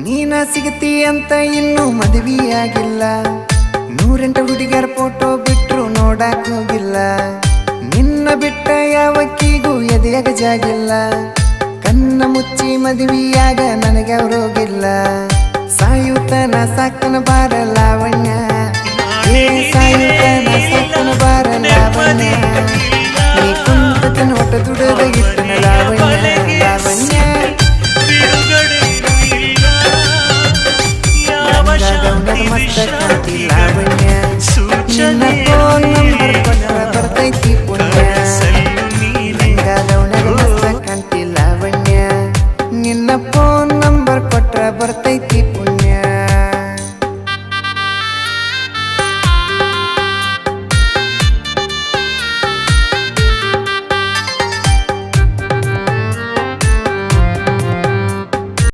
ನೀನ ಸಿಗತಿ ಅಂತ ಇನ್ನೂ ಮದುವೆಯಾಗಿಲ್ಲ. 108 ಹುಡುಗಿಯರ ಫೋಟೋ ಬಿಟ್ರು ನೋಡಕ್ ಹೋಗಿಲ್ಲ. ನಿನ್ನ ಬಿಟ್ಟ ಯಾವಕ್ಕಿಗೂ ಎದೆಯಾಗ ಜಾಗಿಲ್ಲ. ಕಣ್ಣ ಮುಚ್ಚಿ ಮದುವೆಯಾಗ ನನಗೆ ಅವ್ರೋಗಿಲ್ಲ. ಸಾಯುತನ ಸಾಕನ ಬಾರ ಲಾವಣ್ಯ, ಸಾಯುತನ ಸಾಕನ ಬಾರ ಲಾವಣ್ಯ. ನೀ ಕುಂತ ನೋಟ ದುಡದ ಇಟ್ಟನ ಲಾವಣ್ಯ ಲಾವಣ್ಯ. ಮಸ್ತ ಕಾಂತಿ